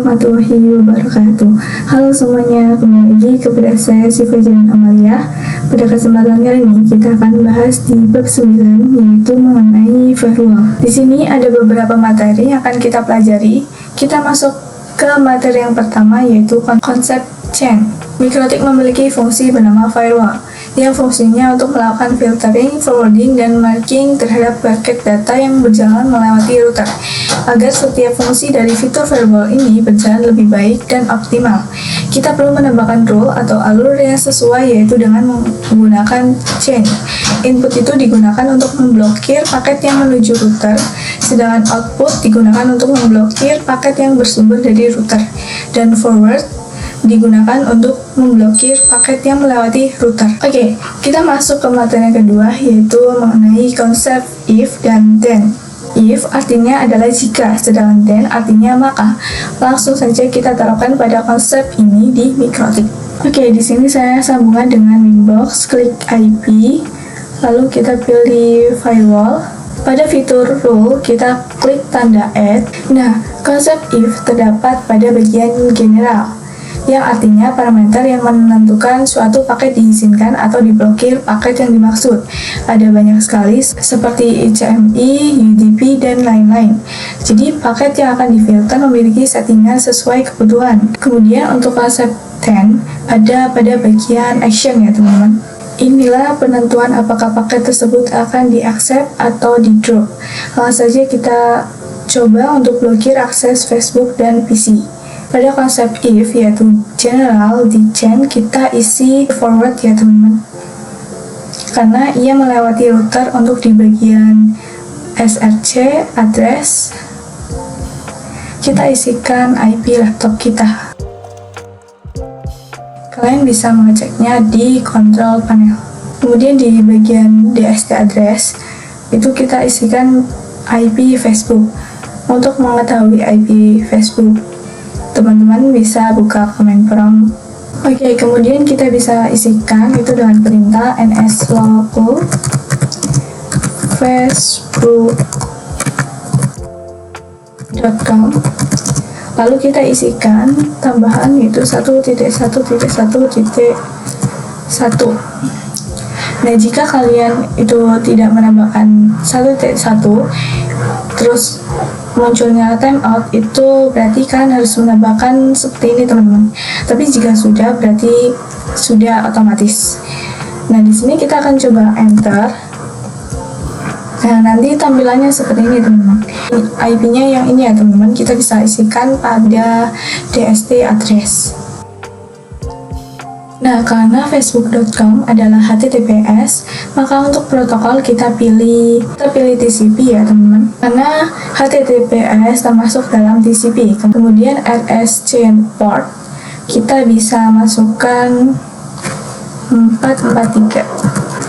warahmatullahi wabarakatuh. Halo semuanya, kembali lagi kepada saya Syifa Janin Amalia. Pada kesempatan kali ini kita akan bahas di bab 9, yaitu mengenai firewall. Di sini ada beberapa materi yang akan kita pelajari. Kita masuk ke materi yang pertama, yaitu konsep chain. Mikrotik memiliki fungsi bernama firewall, yang fungsinya untuk melakukan filtering, forwarding, dan marking terhadap paket data yang berjalan melewati router, agar setiap fungsi dari fitur firewall ini berjalan lebih baik dan optimal. Kita perlu menambahkan rule atau alur yang sesuai, yaitu dengan menggunakan chain. Input itu digunakan untuk memblokir paket yang menuju router, sedangkan output digunakan untuk memblokir paket yang bersumber dari router, dan forward digunakan untuk memblokir paket yang melewati router. Oke, kita masuk ke materi yang kedua, yaitu mengenai konsep if dan then. If artinya adalah jika, sedangkan then artinya maka. Langsung saja kita terapkan pada konsep ini di Mikrotik. Oke, di sini saya sambungkan dengan Winbox, klik IP, lalu kita pilih firewall. Pada fitur rule, kita klik tanda add. Nah, konsep if terdapat pada bagian general, yang artinya parameter yang menentukan suatu paket diizinkan atau diblokir paket yang dimaksud. Ada banyak sekali seperti HMI, UDP, dan lain-lain. Jadi paket yang akan difilter memiliki settingan sesuai kebutuhan. Kemudian untuk konsep then ada pada bagian action ya teman-teman. Inilah penentuan apakah paket tersebut akan di-accept atau di-drop. Langsung saja kita coba untuk blokir akses Facebook dan PC. Pada konsep if, yaitu general, di chain kita isi forward ya teman-teman, karena ia melewati router. Untuk di bagian SRC, address, kita isikan IP laptop kita. Kalian bisa mengeceknya di control panel. Kemudian di bagian DST address, itu kita isikan IP Facebook. Untuk mengetahui IP Facebook, teman-teman bisa buka command prompt. Oke, kemudian kita bisa isikan itu dengan perintah nslocal facebook.com. Lalu kita isikan tambahan itu 1.1.1.1. Nah, jika kalian itu tidak menambahkan 1.1 terus munculnya timeout, itu berarti kalian harus menambahkan seperti ini teman-teman. Tapi jika sudah, berarti sudah otomatis. Nah, di sini kita akan coba enter. Nah, nanti tampilannya seperti ini teman-teman. IP-nya yang ini ya teman-teman, kita bisa isikan pada DST address. Nah, karena facebook.com adalah HTTPS, maka untuk protokol kita pilih TCP ya teman-teman, karena HTTPS termasuk dalam TCP. Kemudian RS chain port kita bisa masukkan 443.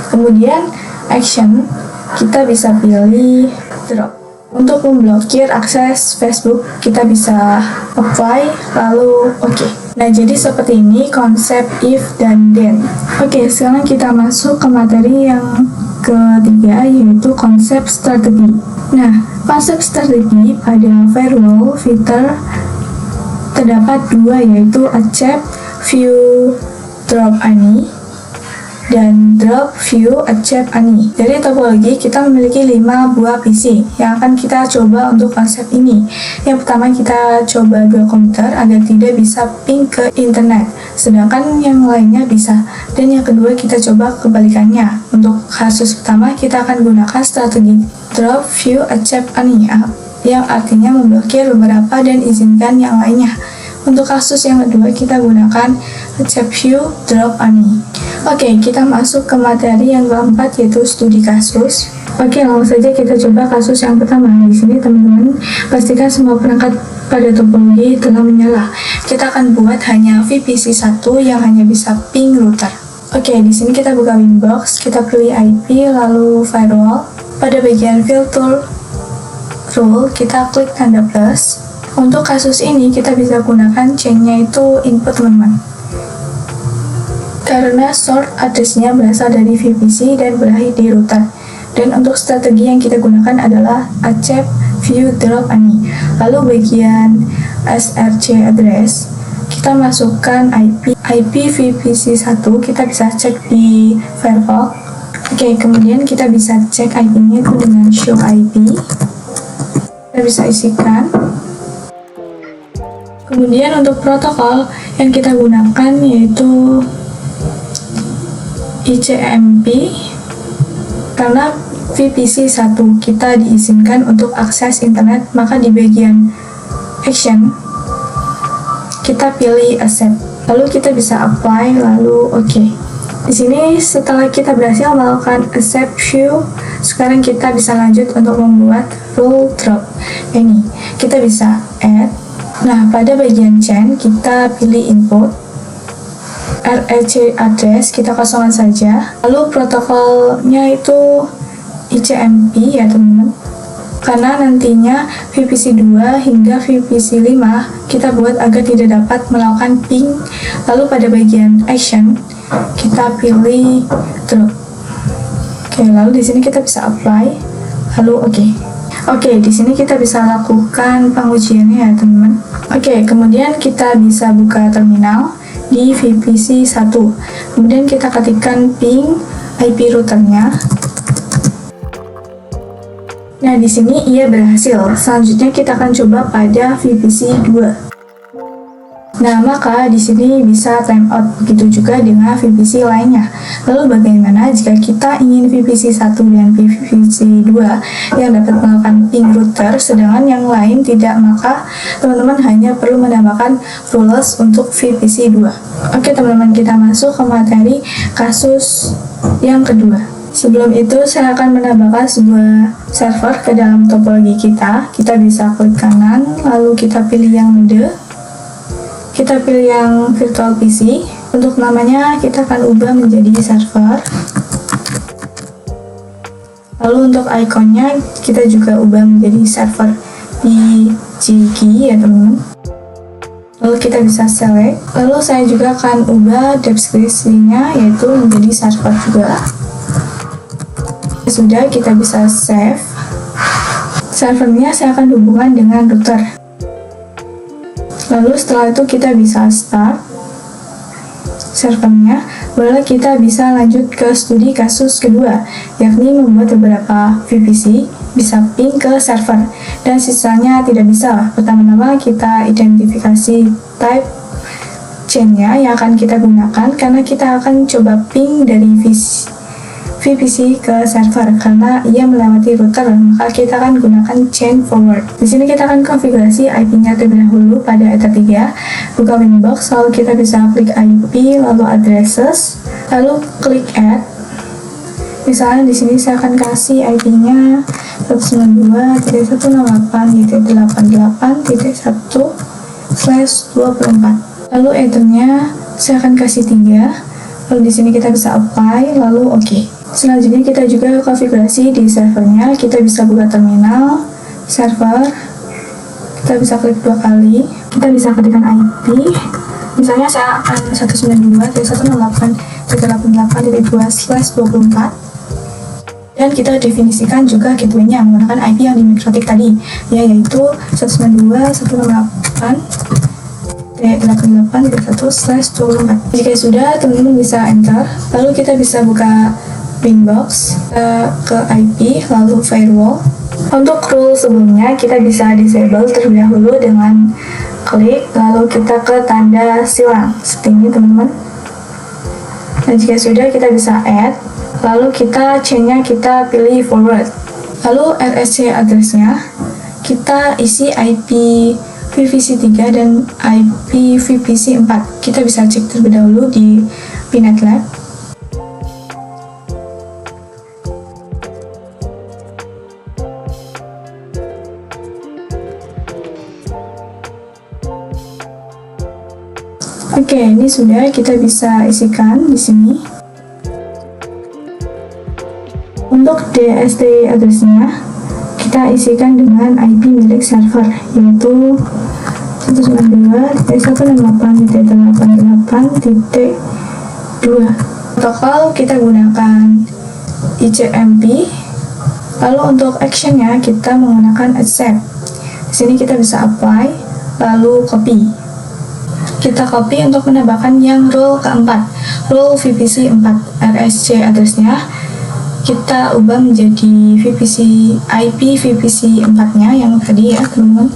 Kemudian action kita bisa pilih drop. Untuk memblokir akses Facebook, kita bisa apply, lalu OK. Nah, jadi seperti ini konsep if dan then. Oke, sekarang kita masuk ke materi yang ketiga, yaitu konsep strategi. Nah, konsep strategi pada firewall filter terdapat dua, yaitu accept view drop any dan drop view accept any. Dari topologi kita memiliki 5 buah PC yang akan kita coba untuk konsep ini. Yang pertama, kita coba dua komputer agar tidak bisa ping ke internet, sedangkan yang lainnya bisa. Dan yang kedua, kita coba kebalikannya. Untuk kasus pertama, kita akan gunakan strategi drop view accept any, yang artinya memblokir beberapa dan izinkan yang lainnya. Untuk kasus yang kedua, kita gunakan accept view drop any. Oke, kita masuk ke materi yang keempat, yaitu studi kasus. Oke, langsung saja kita coba kasus yang pertama. Di sini teman-teman pastikan semua perangkat pada topologi telah menyala. Kita akan buat hanya VPC 1 yang hanya bisa ping router. Oke, di sini kita buka Winbox, kita pilih IP, lalu firewall. Pada bagian filter rule, kita klik tanda plus. Untuk kasus ini kita bisa gunakan chain-nya itu input teman-teman, karena source address-nya berasal dari VPC dan berakhir di router. Dan untuk strategi yang kita gunakan adalah accept view drop ani. Lalu bagian src address kita masukkan IP VPC1, kita bisa cek di Firefox. Oke, kemudian kita bisa cek IP-nya itu dengan show IP. Kita bisa isikan. Kemudian untuk protokol yang kita gunakan yaitu ICMP, karena VPC1 kita diizinkan untuk akses internet, maka di bagian action kita pilih accept, lalu kita bisa apply, lalu oke. Di sini setelah kita berhasil melakukan accept view, sekarang kita bisa lanjut untuk membuat rule drop. Ini kita bisa add. Nah, pada bagian chain kita pilih input, REC address kita kosongkan saja, lalu protokolnya itu ICMP ya teman-teman, karena nantinya VPC 2 hingga VPC 5 kita buat agar tidak dapat melakukan ping. Lalu pada bagian action kita pilih drop. Oke, lalu di sini kita bisa apply, lalu oke. Oke, di sini kita bisa lakukan pengujiannya ya teman-teman. Oke, kemudian kita bisa buka terminal di VPC 1. Kemudian kita ketikkan ping IP routernya. Nah, di sini ia berhasil. Selanjutnya kita akan coba pada VPC 2. Nah, maka di sini bisa timeout, begitu juga dengan VPC lainnya. Lalu bagaimana jika kita ingin VPC 1 dan VPC 2 yang dapat melakukan ping router, sedangkan yang lain tidak, maka teman-teman hanya perlu menambahkan rules untuk VPC 2. Oke teman-teman, kita masuk ke materi kasus yang kedua. Sebelum itu, saya akan menambahkan sebuah server ke dalam topologi kita. Kita bisa klik kanan, lalu kita pilih yang node. Kita pilih yang virtual PC. Untuk namanya kita akan ubah menjadi server. Lalu untuk ikonnya kita juga ubah menjadi server PGG ya teman-teman. Lalu kita bisa select. Lalu saya juga akan ubah deskripsinya yaitu menjadi server juga. Sudah, kita bisa save. Servernya saya akan hubungkan dengan router. Lalu setelah itu kita bisa start servernya. Lalu kita bisa lanjut ke studi kasus kedua, yakni membuat beberapa VPC bisa ping ke server dan sisanya tidak bisa. Pertama-tama kita identifikasi type chain-nya yang akan kita gunakan, karena kita akan coba ping dari VPC ke server karena ia melewati router, maka kita akan gunakan chain forward. Di sini kita akan konfigurasi IP-nya terlebih dahulu pada ether 3. Buka Winbox, lalu kita bisa klik IP, lalu addresses, lalu klik add. Misalnya di sini saya akan kasih IP-nya 192.168.1/24. Lalu ethernya saya akan kasih 3. Lalu di sini kita bisa apply, lalu oke. Selanjutnya kita juga konfigurasi di servernya. Kita bisa buka terminal, server, kita bisa klik 2 kali, kita bisa ketikkan IP. Misalnya saya akan 192.168.388.2/24. Dan kita definisikan juga gateway-nya menggunakan IP yang di MikroTik tadi, yaitu 192.168.1/24. Jika sudah, teman-teman bisa enter. Lalu kita bisa buka Winbox, ke IP, lalu firewall. Untuk rule sebelumnya kita bisa disable terlebih dahulu dengan klik, lalu kita ke tanda silang seperti ini teman-teman. Dan jika sudah, kita bisa add, lalu kita chain-nya kita pilih forward. Lalu RSC address-nya kita isi IP VPC 3 dan IP VPC 4. Kita bisa cek terlebih dahulu di PNetLab. Oke, ini sudah, kita bisa isikan di sini. Untuk DST address-nya kita isikan dengan IP milik server, yaitu 192.168.88.2. Protokol kita gunakan ICMP, Lalu untuk actionnya kita menggunakan accept. Di sini kita bisa apply, lalu copy. Kita copy untuk menambahkan yang role keempat, role VPC 4 RSC address-nya kita ubah menjadi VPC IP VPC 4-nya yang tadi ya teman-teman.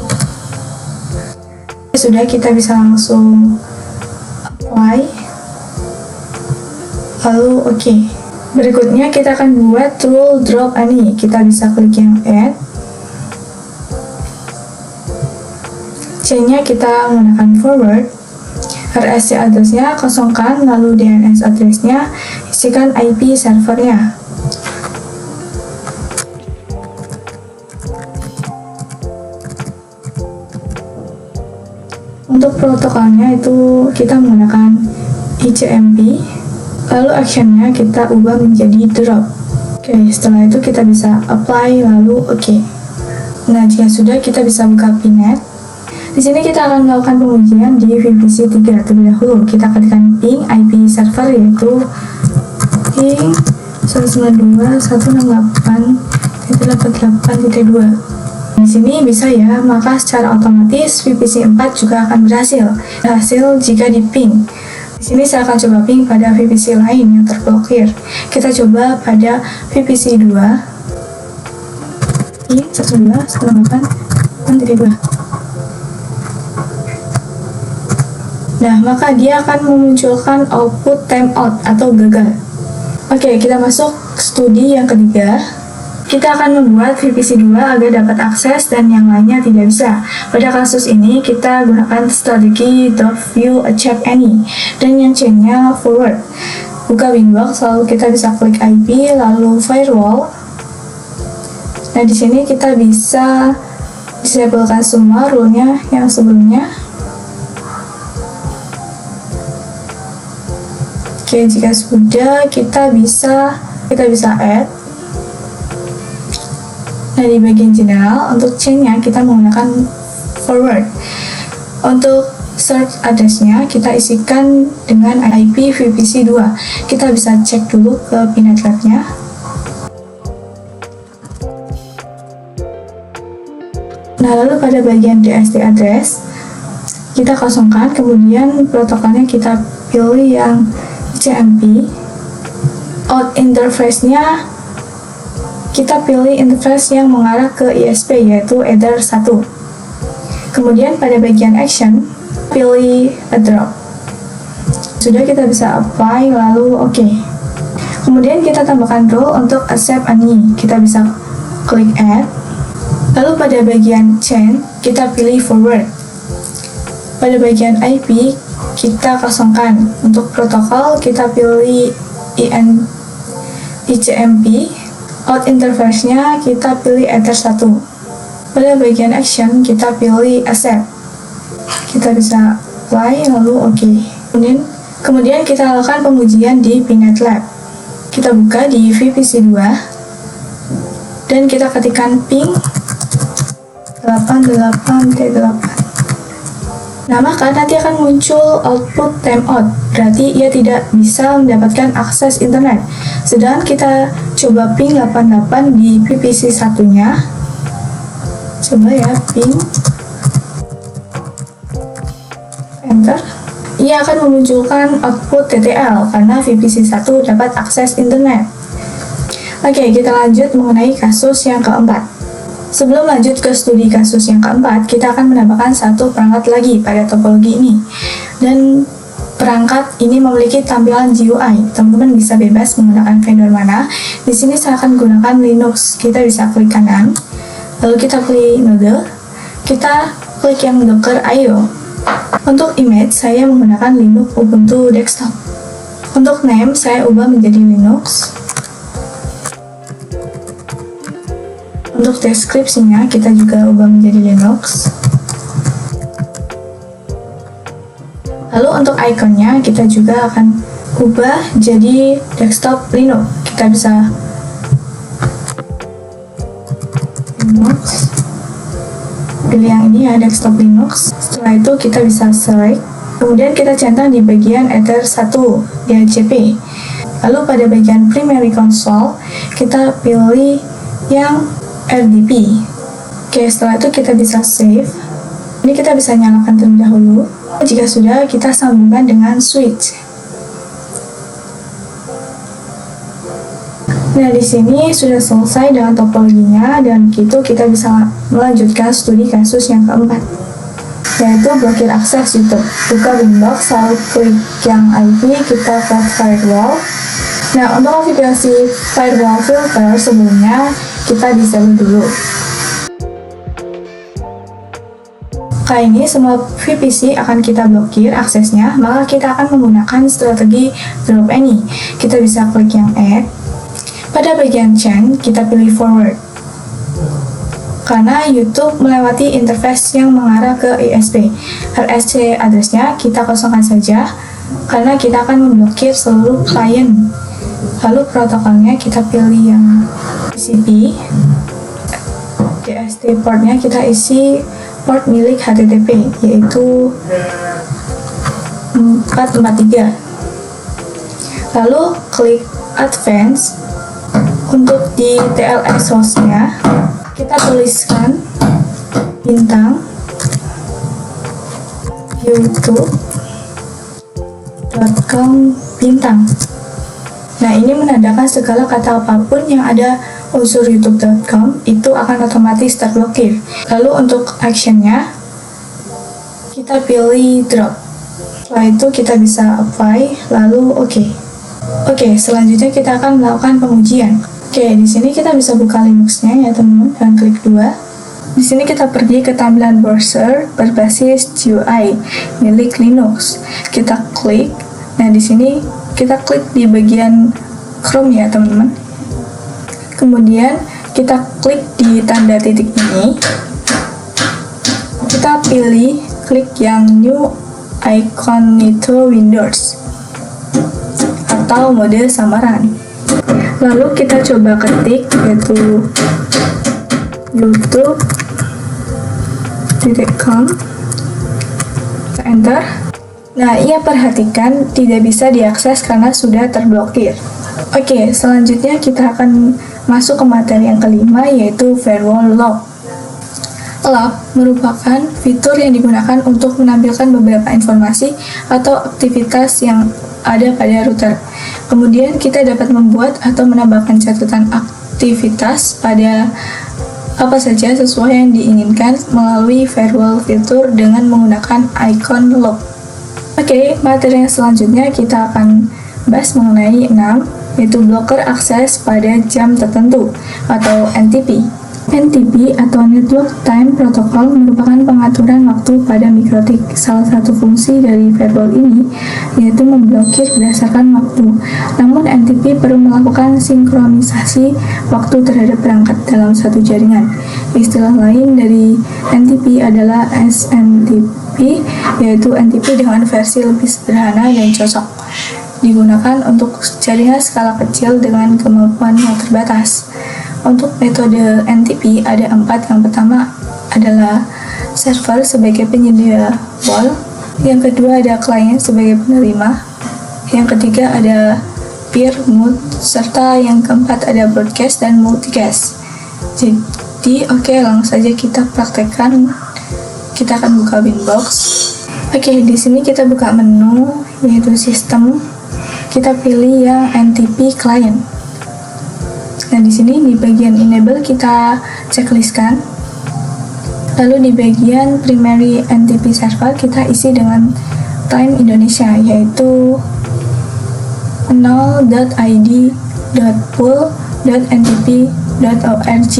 Sudah, kita bisa langsung apply, lalu oke. Berikutnya kita akan buat role drop any. Kita bisa klik yang add. C-nya kita menggunakan forward. RSC address-nya kosongkan, lalu DNS address-nya isikan IP servernya. Untuk protokolnya itu kita menggunakan ICMP. Lalu actionnya kita ubah menjadi drop. Oke, setelah itu kita bisa apply, lalu oke. Nah, jika sudah, kita bisa buka PNet. Di sini kita akan melakukan pengujian di VPC 3 terlebih dahulu. Kita ketikkan ping IP server, yaitu ping 192.168.88.2. Di sini bisa ya, maka secara otomatis VPC 4 juga akan berhasil jika di ping. Di sini saya akan coba ping pada VPC lain yang terblokir. Kita coba pada VPC 2. Ping 192.168.88.2. Nah, maka dia akan memunculkan output timeout atau gagal. Oke, kita masuk studi yang ketiga. Kita akan membuat VPC 2 agar dapat akses dan yang lainnya tidak bisa. Pada kasus ini, kita gunakan strategi .view accept any dan yang chain-nya forward. Buka Winbox, lalu kita bisa klik IP, lalu firewall. Nah, di sini kita bisa disablekan semua rule-nya yang sebelumnya. Oke, jika sudah, kita bisa add. Nah, di bagian general, untuk chain-nya kita menggunakan forward. Untuk search address-nya kita isikan dengan IP VPC 2. Kita bisa cek dulu ke PNet Lab-nya. Nah, lalu pada bagian DST address, kita kosongkan, kemudian protokolnya kita pilih yang ICMP. Out interface-nya kita pilih interface yang mengarah ke ISP, yaitu Ether 1. Kemudian pada bagian action, pilih a drop. Sudah, kita bisa apply, lalu oke. Kemudian kita tambahkan role untuk accept any. Kita bisa klik add. Lalu pada bagian chain, kita pilih forward. Pada bagian IP, kita kosongkan. Untuk protokol, kita pilih ICMP. Out interface-nya kita pilih Ether 1. Pada bagian action kita pilih accept. Kita bisa apply, lalu oke. Kemudian kita lakukan pengujian di PNet Lab. Kita buka di VPC 2 dan kita ketikkan ping 88.8. Nah, maka nanti akan muncul output timeout, berarti ia tidak bisa mendapatkan akses internet. Sedangkan kita coba ping 88 di VPC 1-nya. Coba ya, ping. Enter. Ia akan memunculkan output TTL karena VPC 1 dapat akses internet. Oke, kita lanjut mengenai kasus yang keempat. Sebelum lanjut ke studi kasus yang keempat, kita akan menambahkan satu perangkat lagi pada topologi ini. Dan perangkat ini memiliki tampilan GUI. Teman-teman bisa bebas menggunakan vendor mana. Di sini saya akan gunakan Linux. Kita bisa klik kanan, lalu kita pilih node. Kita klik yang Docker IO. Untuk image, saya menggunakan Linux Ubuntu Desktop. Untuk name, saya ubah menjadi Linux. Untuk deskripsinya, kita juga ubah menjadi Linux. Lalu untuk ikonnya, kita juga akan ubah jadi desktop Linux. Kita bisa Linux. Pilih yang ini ya, desktop Linux. Setelah itu kita bisa select. Kemudian kita centang di bagian Ether 1 DHCP. Lalu pada bagian primary console, kita pilih yang RDP. Oke, setelah itu kita bisa save. Ini kita bisa nyalakan terlebih dahulu. Jika sudah, kita sambungkan dengan switch. Nah, di sini sudah selesai dengan topologinya, dan gitu kita bisa melanjutkan studi kasus yang keempat, yaitu blokir akses YouTube. Buka Windows, lalu klik yang IP, kita ke firewall. Nah, untuk konfigurasi firewall filter sebelumnya, kita disable dulu. Kali ini semua VPC akan kita blokir aksesnya, maka kita akan menggunakan strategi drop any. Kita bisa klik yang add. Pada bagian chain, kita pilih forward. Karena YouTube melewati interface yang mengarah ke ISP. RSC address-nya kita kosongkan saja, karena kita akan memblokir seluruh klien. Lalu protokolnya kita pilih yang TCP. DST port-nya kita isi port milik HTTP, yaitu 443. Lalu klik advance. Untuk di TLS host-nya, kita tuliskan bintang youtube.com bintang. Nah, ini menandakan segala kata apapun yang ada unsur youtube.com itu akan otomatis terblokir. Lalu untuk actionnya, kita pilih drop. Setelah itu kita bisa apply, lalu oke. Oke, selanjutnya kita akan melakukan pengujian. Oke, di sini kita bisa buka Linux-nya ya teman-teman, dan klik 2. Di sini kita pergi ke tampilan browser berbasis GUI milik Linux. Kita klik. Nah, di sini kita klik di bagian Chrome ya teman-teman. Kemudian kita klik di tanda titik ini. Kita pilih klik yang new incognito Windows atau mode samaran. Lalu kita coba ketik, yaitu youtube.com. Kita enter. Nah, ia perhatikan tidak bisa diakses karena sudah terblokir. Oke, selanjutnya kita akan masuk ke materi yang kelima, yaitu firewall log. Log merupakan fitur yang digunakan untuk menampilkan beberapa informasi atau aktivitas yang ada pada router. Kemudian kita dapat membuat atau menambahkan catatan aktivitas pada apa saja sesuai yang diinginkan melalui firewall fitur dengan menggunakan icon log. Oke, materi yang selanjutnya kita akan bahas mengenai 6, yaitu blocker akses pada jam tertentu atau NTP. NTP atau Network Time Protocol merupakan pengaturan waktu pada mikrotik. Salah satu fungsi dari firewall ini yaitu memblokir berdasarkan waktu. Namun NTP perlu melakukan sinkronisasi waktu terhadap perangkat dalam satu jaringan. Istilah lain dari NTP adalah SMTP, yaitu NTP dengan versi lebih sederhana dan cocok digunakan untuk jaringan skala kecil dengan kemampuan yang terbatas. Untuk metode NTP ada 4. Yang pertama adalah server sebagai penyedia wall, yang kedua ada client sebagai penerima, yang ketiga ada peer mode, serta yang keempat ada broadcast dan multicast. Jadi oke, langsung saja kita praktekkan. Kita akan buka Winbox. Oke, di sini kita buka menu yaitu sistem. Kita pilih yang NTP client. Nah, di sini di bagian enable kita checklistkan. Lalu di bagian primary NTP server kita isi dengan time Indonesia, yaitu 0.id.pool.ntp.org.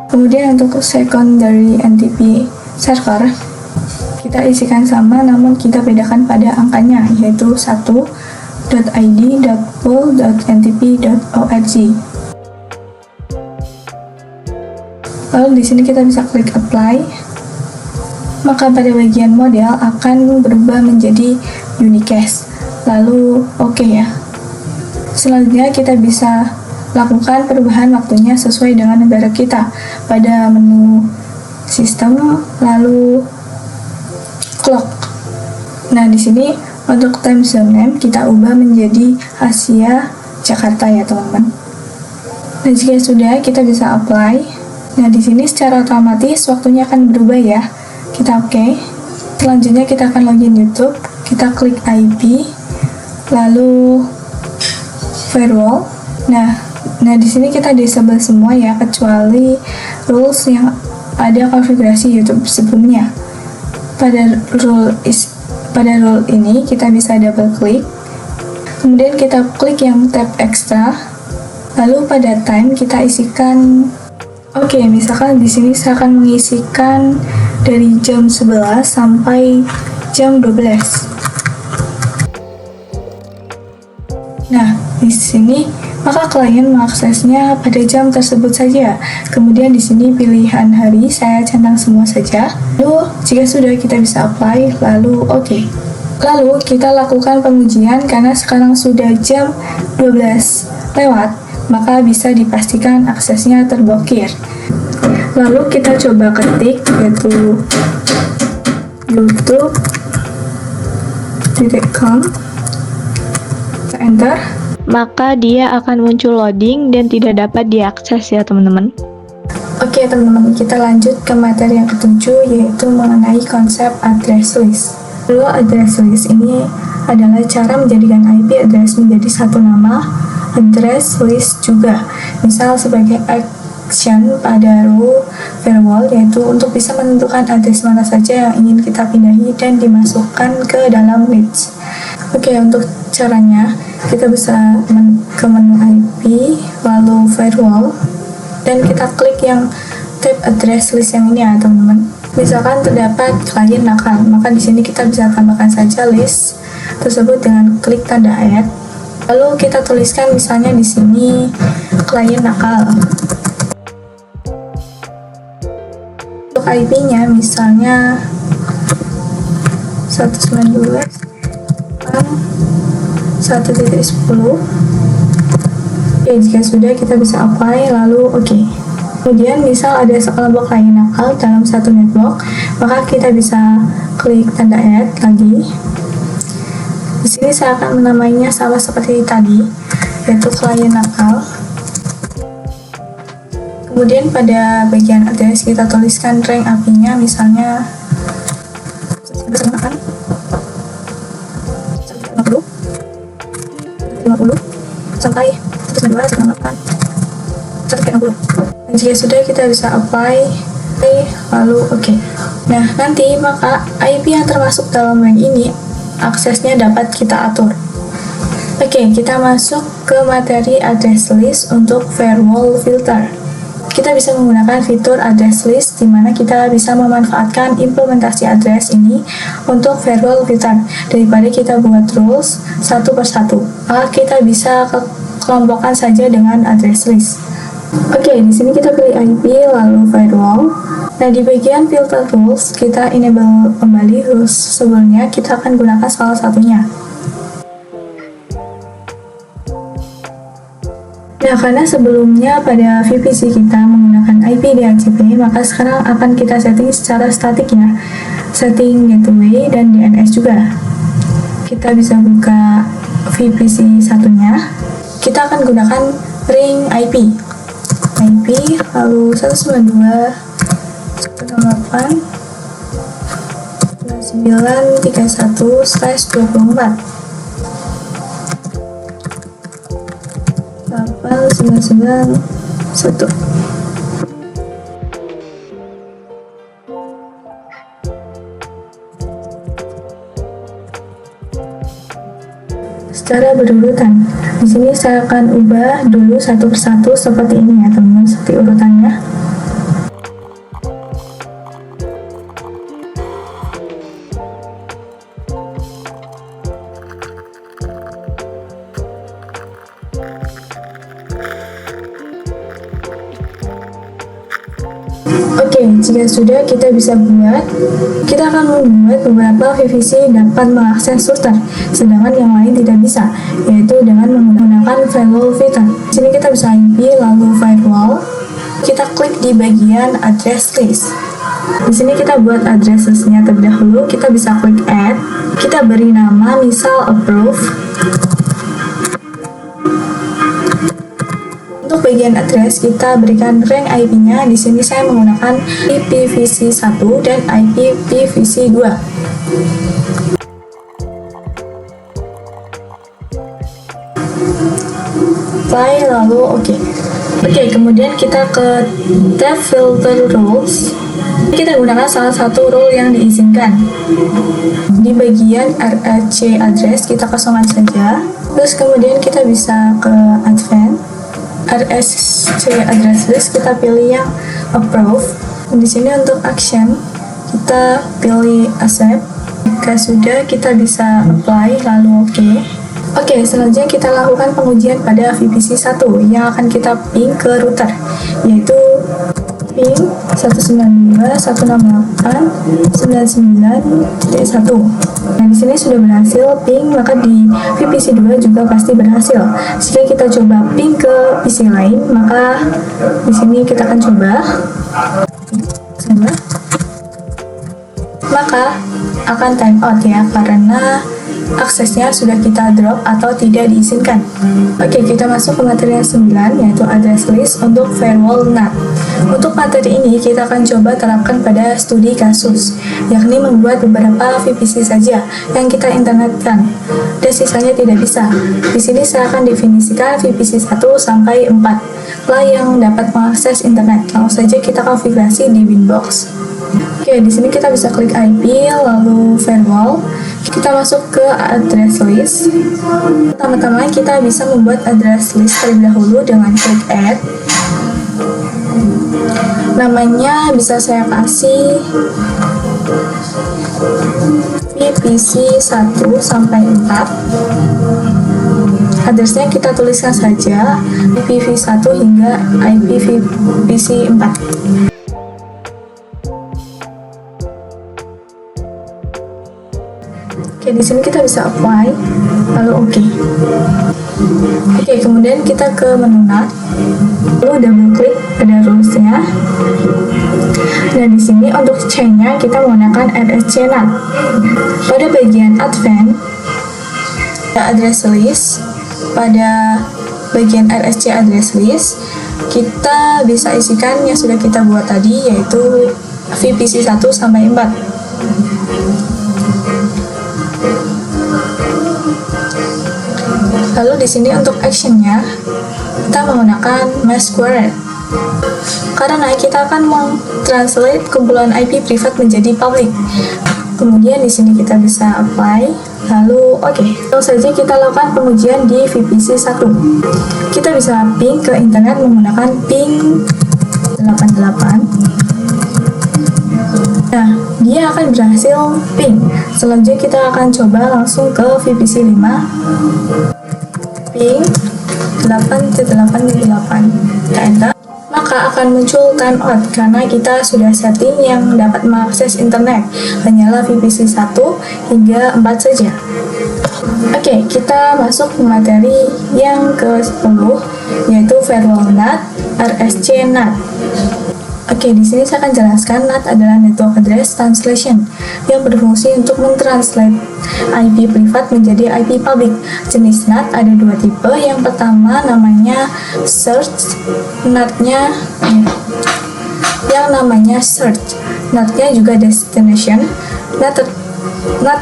Kemudian untuk secondary NTP server kita isikan sama, namun kita bedakan pada angkanya, yaitu 1.id.pool.ntp.org. Lalu di sini kita bisa klik apply. Maka pada bagian model akan berubah menjadi unicast. Lalu oke ya. Selanjutnya kita bisa lakukan perubahan waktunya sesuai dengan negara kita pada menu sistem, lalu clock. Nah, di sini Untuk time zone name kita ubah menjadi Asia Jakarta ya teman-teman. Nah, jika sudah, kita bisa apply. Nah, di sini secara otomatis waktunya akan berubah ya. Kita oke. Selanjutnya kita akan login YouTube. Kita klik IP, lalu firewall. Nah, di sini kita disable semua ya, kecuali rules yang ada konfigurasi YouTube sebelumnya. Pada rule ini kita bisa double klik. Kemudian kita klik yang tab extra. Lalu pada time kita isikan, misalkan di sini saya akan mengisikan dari jam 11 sampai jam 12. Nah, di sini maka klien mengaksesnya pada jam tersebut saja. Kemudian di sini pilihan hari saya centang semua saja. Lalu jika sudah, kita bisa apply, lalu oke. Lalu kita lakukan pengujian karena sekarang sudah jam 12 lewat. Maka bisa dipastikan aksesnya terblokir. Lalu kita coba ketik, yaitu youtube.com, enter, maka dia akan muncul loading dan tidak dapat diakses ya teman-teman. Oke teman-teman, kita lanjut ke materi yang ketujuh, yaitu mengenai konsep address list. Lalu address list ini adalah cara menjadikan IP address menjadi satu nama address list juga. Misal sebagai action pada rule firewall, yaitu untuk bisa menentukan address mana saja yang ingin kita pindahi dan dimasukkan ke dalam list. Oke, untuk caranya kita bisa ke menu IP, lalu firewall, dan kita klik yang tab address list yang ini ya teman-teman. Misalkan terdapat klien nakal, maka di sini kita bisa tambahkan saja list tersebut dengan klik tanda ayat. Lalu kita tuliskan misalnya di sini klien nakal. Untuk IP-nya misalnya 192.1.10. Oke, jika sudah kita bisa apply, lalu oke. Kemudian misal ada sekelompok klien nakal dalam satu network, maka kita bisa klik tanda add lagi. Di sini saya akan menamainya sama seperti tadi, yaitu klien nakal. Kemudian pada bagian address kita tuliskan rank IP-nya, misalnya 150 sampai 160. Dan jika sudah, kita bisa apply, lalu oke. Nah, nanti maka IP yang termasuk dalam rank ini aksesnya dapat kita atur. Oke, kita masuk ke materi address list untuk firewall filter. Kita bisa menggunakan fitur address list di mana kita bisa memanfaatkan implementasi address ini untuk firewall filter. Daripada kita buat rules satu persatu, maka kita bisa kelompokkan saja dengan address list. Oke, di sini kita pilih IP lalu firewall. Nah, di bagian filter rules, kita enable kembali rules sebelumnya, kita akan gunakan salah satunya. Nah, karena sebelumnya pada VPC kita menggunakan IP DHCP, maka sekarang akan kita setting secara statik ya, setting gateway dan DNS juga. Kita bisa buka VPC satunya, kita akan gunakan ring IP, lalu 192.168.931/24 8991. Secara berurutan. Di sini saya akan ubah dulu satu persatu seperti ini ya teman-teman, seperti urutannya. Oke, jika sudah kita akan membuat beberapa VPC dapat mengakses router, sedangkan yang lain tidak bisa, yaitu dengan menggunakan firewall filter. Di sini kita bisa IP lalu firewall, kita klik di bagian address list. Di sini kita buat address list-nya terlebih dahulu. Kita bisa klik add. Kita beri nama misal approve. Untuk bagian address kita berikan rank IP-nya. Di sini saya menggunakan IPv4 dan IPv4. Apply lalu oke. Oke, kemudian kita ke tab filter rules. Kita gunakan salah satu rule yang diizinkan. Di bagian RSC address kita kosongkan saja. Terus kemudian kita bisa ke advanced RSC address list, kita pilih yang approve. Di sini untuk action kita pilih accept. Jika sudah kita bisa apply lalu oke. Oke, selanjutnya kita lakukan pengujian pada VPC1 yang akan kita ping ke router, yaitu ping 192.168.99.1. Nah, di sini sudah berhasil ping, maka di VPC2 juga pasti berhasil. Jika kita coba ping ke PC lain, maka di sini kita akan coba. Maka akan time out ya, karena aksesnya sudah kita drop atau tidak diizinkan. Oke, kita masuk ke materi yang 9, yaitu address list untuk firewall NAT. Untuk materi ini kita akan coba terapkan pada studi kasus, yakni membuat beberapa VPC saja yang kita internetkan, dan sisanya tidak bisa. Di sini saya akan definisikan VPC 1 sampai 4 lah yang dapat mengakses internet. Langsung saja kita konfigurasi di Winbox. Oke, di sini kita bisa klik IP lalu firewall. Kita masuk ke address list. Pertama-tama kita bisa membuat address list terlebih dahulu dengan klik add. Namanya bisa saya kasih VPC 1 sampai 4. Addressnya kita tuliskan saja IPv1 hingga IPv4. Oke, di sini kita bisa apply, lalu oke. Oke, kemudian kita ke menu NAT, lalu double klik pada rules-nya. Dan di sini untuk chain-nya kita menggunakan RSC NAT. Pada bagian advanced, address list, pada bagian RSC address list, kita bisa isikan yang sudah kita buat tadi, yaitu VPC 1 sampai 4. Lalu di sini untuk actionnya kita menggunakan mass query, karena kita akan mentranslate kumpulan IP privat menjadi public. Kemudian di sini kita bisa apply, lalu oke. Langsung saja kita lakukan pengujian di VPC 1. Kita bisa ping ke internet menggunakan ping 88. Nah, dia akan berhasil ping. Selanjutnya kita akan coba langsung ke VPC 5. Ping 8.8.8. Kita enter. Maka akan muncul timeout karena kita sudah setting yang dapat mengakses internet hanyalah VPC 1 hingga 4 saja. Oke, kita masuk ke materi yang ke-10, yaitu firewall NAT, RSC NAT. Oke, di sini saya akan jelaskan NAT adalah Network Address Translation yang berfungsi untuk mentranslate IP privat menjadi IP public. Jenis NAT ada dua tipe. Yang pertama namanya search, NAT-nya yang namanya search. NAT-nya juga destination. NAT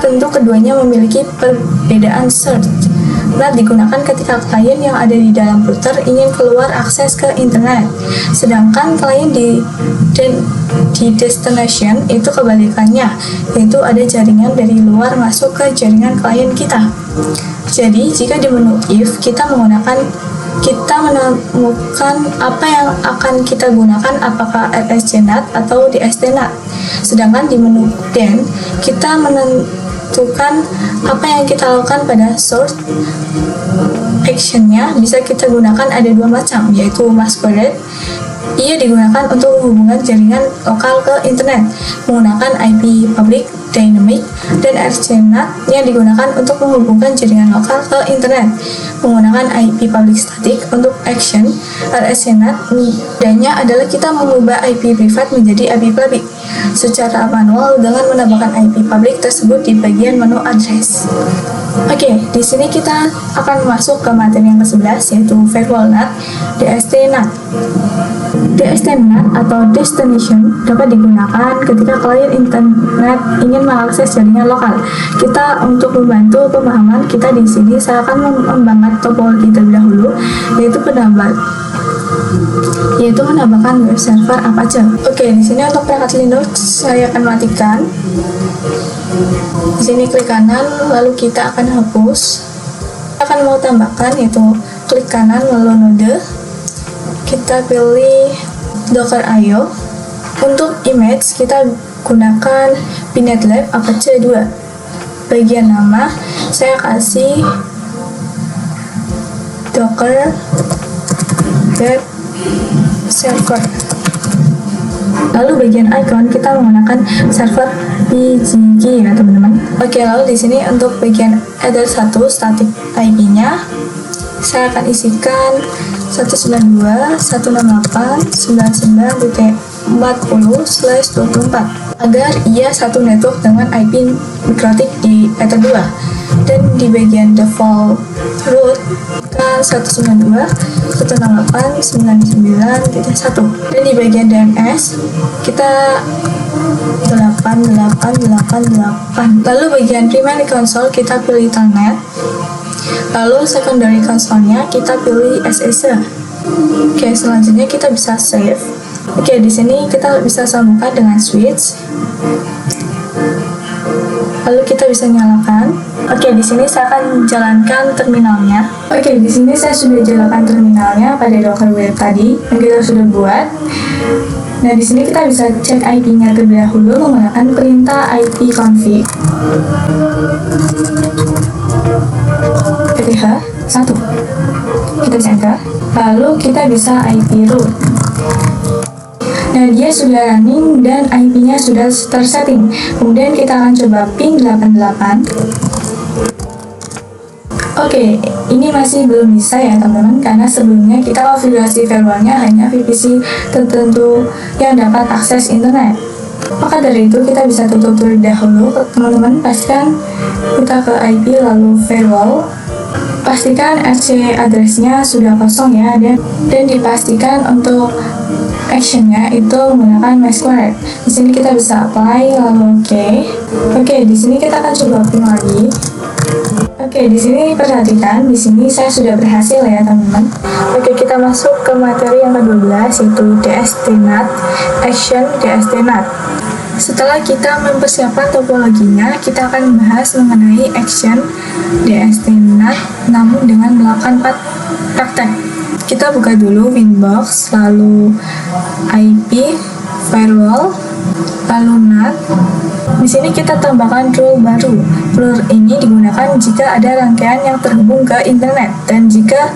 tentu keduanya memiliki perbedaan search. NAT digunakan ketika klien yang ada di dalam router ingin keluar akses ke internet, sedangkan klien di destination itu kebalikannya, yaitu ada jaringan dari luar masuk ke jaringan klien kita. Jadi jika di menu if kita menemukan apa yang akan kita gunakan, apakah RSC NAT atau DST NAT. Sedangkan di menu then kita menentukan apa yang kita lakukan pada source. Actionnya bisa kita gunakan ada dua macam, yaitu masquerade. Ia digunakan untuk menghubungkan jaringan lokal ke internet menggunakan IP public dynamic, dan RSC NAT yang digunakan untuk menghubungkan jaringan lokal ke internet menggunakan IP public static. Untuk action RSC NAT bedanya adalah kita mengubah IP privat menjadi IP public. secara manual dengan menambahkan IP public tersebut di bagian menu address. Oke, di sini kita akan masuk ke materi yang ke-11 yaitu Firewall NAT, DST NAT. DST NAT atau Destination dapat digunakan ketika klien internet ingin mengakses jaringan lokal. Kita untuk membantu pemahaman kita di sini, saya akan membahas topologi terlebih dahulu, yaitu menambahkan web server Apache. Oke, di sini untuk perangkat Linux saya akan matikan. Di sini klik kanan, lalu kita akan hapus. Kita akan mau tambahkan yaitu klik kanan lalu node. Kita pilih Docker IO. Untuk image kita gunakan Pinet Lab Apache 2. Bagian nama saya kasih Docker Web Server. Lalu bagian icon kita menggunakan server PGG ya teman-teman. Oke, lalu di sini untuk bagian address 1 static IP-nya saya akan isikan 192.168.99.40/24 agar ia satu network dengan IP mikrotik di Ether 2. Dan di bagian default root kan 192.168.99.1. Dan di bagian DNS kita 8888. Lalu bagian primary console kita pilih Telnet. Lalu secondary console-nya kita pilih SSH. Oke, selanjutnya kita bisa save. Oke, di sini kita bisa sambungkan dengan switch. Lalu kita bisa nyalakan. Oke, di sini saya akan jalankan terminalnya. Oke, di sini saya sudah jalankan terminalnya pada Docker Web tadi yang kita sudah buat. Nah, di sini kita bisa cek IP-nya terlebih dahulu menggunakan perintah ipconfig. PTH 1. Kita bisa enter. Lalu kita bisa IP root. Nah, dia sudah running dan IP-nya sudah tersetting. Kemudian kita akan coba ping 88. Oke, ini masih belum bisa ya teman-teman, karena sebelumnya kita konfigurasi firewall-nya hanya VPC tertentu yang dapat akses internet. Maka dari itu kita bisa tutup terlebih dahulu. Teman-teman pastikan kita ke IP lalu firewall. Pastikan RC address-nya sudah kosong ya, dan dipastikan untuk action-nya itu menggunakan MySQL. Di sini kita bisa apply lalu Oke, di sini kita akan coba ping lagi. Oke, di sini perhatikan, di sini saya sudah berhasil ya teman-teman. Oke, kita masuk ke materi yang ke-12 yaitu DST NAT, Action DST NAT. Setelah kita mempersiapkan topologinya, kita akan membahas mengenai Action DST NAT namun dengan melakukan praktek. Kita buka dulu Winbox, lalu IP, firewall, lalu NAT. Di sini kita tambahkan rule baru. Rule ini digunakan jika ada rangkaian yang terhubung ke internet dan jika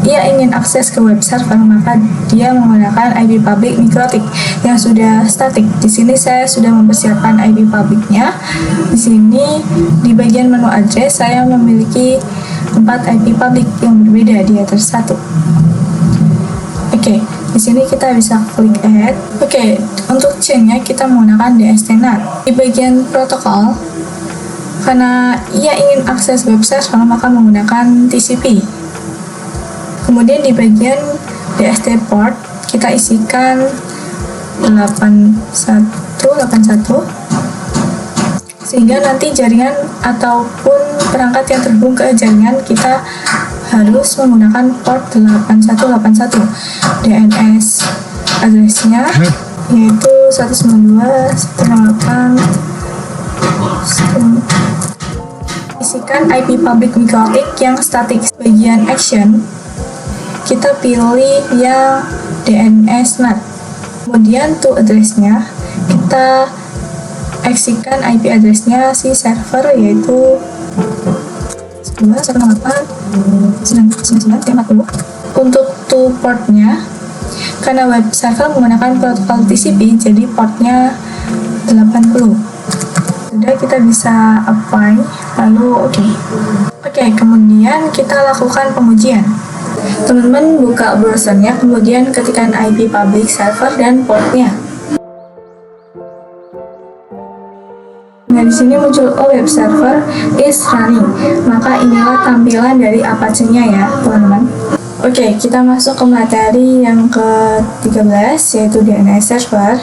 ia ingin akses ke web server maka dia menggunakan IP public mikrotik yang sudah static. Di sini saya sudah mempersiapkan IP publicnya. Di sini di bagian menu address saya memiliki 4 IP public yang berbeda di address 1. Oke, di sini kita bisa klik add. Oke, untuk chain-nya kita menggunakan DST NAT. Di bagian protokol, karena ia ingin akses web server maka menggunakan TCP. Kemudian di bagian DST port kita isikan 8181 sehingga nanti jaringan ataupun perangkat yang terhubung ke jaringan kita harus menggunakan port 8181. DNS address-nya yaitu 192.168. Isikan IP public mikrotik yang static. Bagian action kita pilih yang DNS NAT. Kemudian to address-nya kita isikan IP address-nya si server yaitu 192.168.99.40. Untuk to port-nya, karena web server menggunakan protokol TCP, jadi portnya 80. Sudah, kita bisa apply, lalu Oke, kemudian kita lakukan pengujian. Teman-teman buka browsernya, kemudian ketikkan IP public server dan portnya. Nah, di sini muncul a web server is running. Maka inilah tampilan dari Apache-nya ya, teman-teman. Oke, kita masuk ke materi yang ke-13, yaitu DNS server.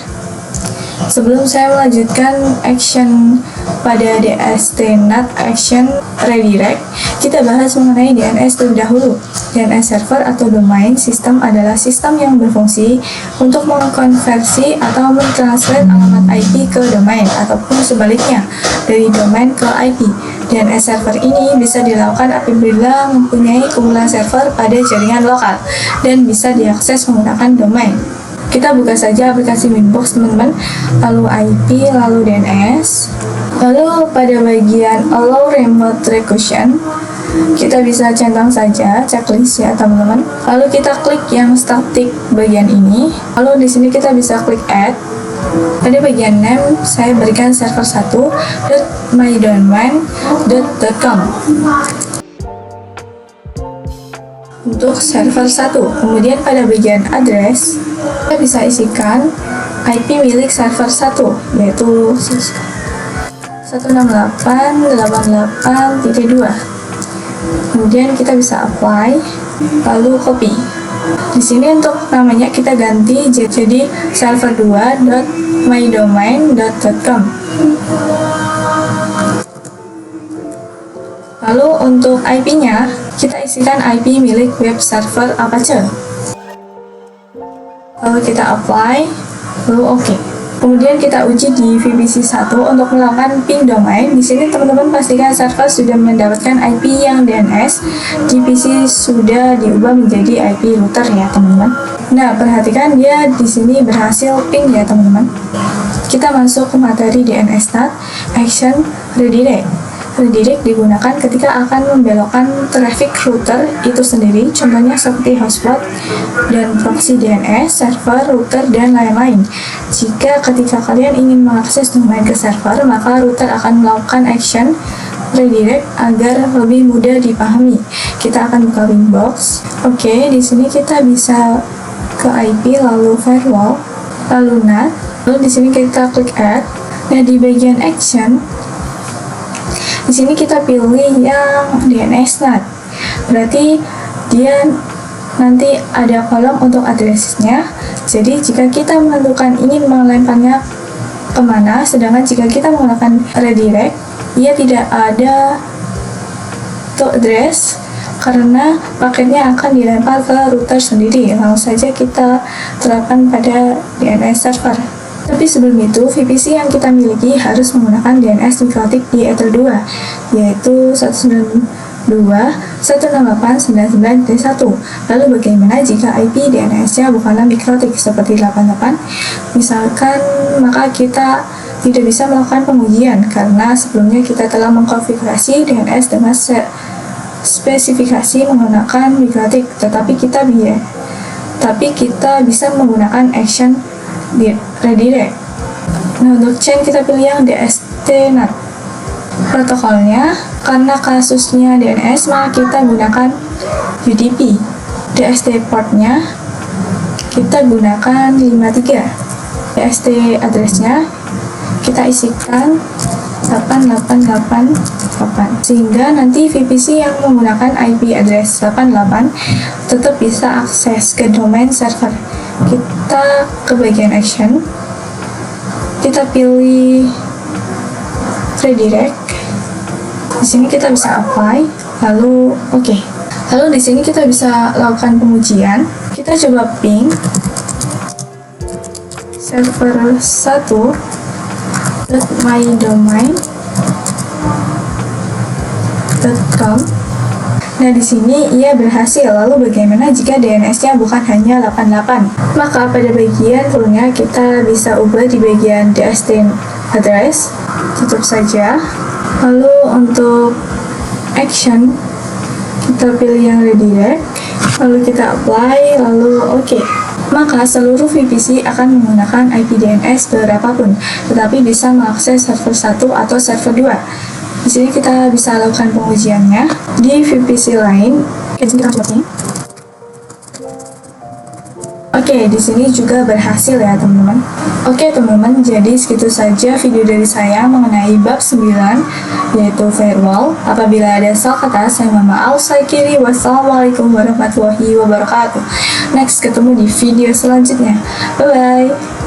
Sebelum saya melanjutkan action pada DST-NAT action redirect, kita bahas mengenai DNS terlebih dahulu. DNS server atau domain system adalah sistem yang berfungsi untuk mengkonversi atau mentranslate alamat IP ke domain ataupun sebaliknya dari domain ke IP. DNS server ini bisa dilakukan apabila mempunyai kumpulan server pada jaringan lokal dan bisa diakses menggunakan domain. Kita buka saja aplikasi Winbox, teman-teman, lalu IP, lalu DNS, lalu pada bagian Allow Remote Recursion, kita bisa centang saja checklist ya, teman-teman. Lalu kita klik yang static bagian ini, lalu di sini kita bisa klik Add. Pada bagian name, saya berikan server1.mydomain.com untuk server 1. Kemudian pada bagian address, kita bisa isikan IP milik server 1, yaitu 168.88.2. Kemudian kita bisa apply, lalu copy. Di sini untuk namanya kita ganti jadi server2.mydomain.com. Lalu untuk IP-nya, kita isikan IP milik web server Apache. Lalu kita apply, lalu OK. Kemudian kita uji di VPC 1 untuk melakukan ping domain. Di sini teman-teman pastikan server sudah mendapatkan IP yang DNS. Di PC sudah diubah menjadi IP router ya, teman-teman. Nah, perhatikan dia di sini berhasil ping ya, teman-teman. Kita masuk ke materi DNS-NAT Action Redirect. Redirect digunakan ketika akan membelokkan traffic router itu sendiri, contohnya seperti hotspot dan proxy DNS, server, router, dan lain-lain. Jika ketika kalian ingin mengakses domain ke server, maka router akan melakukan action redirect agar lebih mudah dipahami. Kita akan buka Winbox. Oke, di sini kita bisa ke IP, lalu firewall, lalu NAT, lalu di sini kita klik Add. Nah, di bagian action, di sini kita pilih yang DNS NAT. Berarti dia nanti ada kolom untuk addressnya. Jadi jika kita menentukan ingin melemparnya kemana, sedangkan jika kita menggunakan redirect, ia tidak ada to address karena paketnya akan dilempar ke router sendiri. Langsung saja kita terapkan pada DNS server. Tapi sebelum itu, VPC yang kita miliki harus menggunakan DNS mikrotik di Ether 2, yaitu 192.168.99.1. Lalu bagaimana jika IP DNS-nya bukanlah mikrotik seperti 88? Misalkan, maka kita tidak bisa melakukan pengujian karena sebelumnya kita telah mengkonfigurasi DNS dengan spesifikasi menggunakan mikrotik, tetapi kita bisa menggunakan action redirect. Nah, untuk chain kita pilih yang DST-NAT. Protokolnya, karena kasusnya DNS, maka kita gunakan UDP. DST portnya, kita gunakan 53. DST addressnya, kita isikan 8888, sehingga nanti VPC yang menggunakan IP address 88 tetap bisa akses ke domain server. Kita ke bagian action, kita pilih redirect. Di sini kita bisa apply, lalu OK. Lalu di sini kita bisa lakukan pengujian. Kita coba ping server 1.mydomain.com. Nah, di sini ia berhasil. Lalu bagaimana jika DNS-nya bukan hanya 88? Maka pada bagian turunnya kita bisa ubah di bagian DST address. Tutup saja. Lalu untuk action, kita pilih yang redirect. Lalu kita apply, lalu OK. Maka seluruh VPC akan menggunakan IP DNS berapapun, tetapi bisa mengakses server 1 atau server 2. Di sini kita bisa lakukan pengujiannya di VPC lain. Oke, Oke, di sini juga berhasil ya teman-teman. Oke teman-teman, jadi segitu saja video dari saya mengenai bab 9 yaitu farewell. Apabila ada salah kata, saya mohon maaf. Saya kiri. Wassalamualaikum warahmatullahi wabarakatuh. Next, ketemu di video selanjutnya. Bye bye.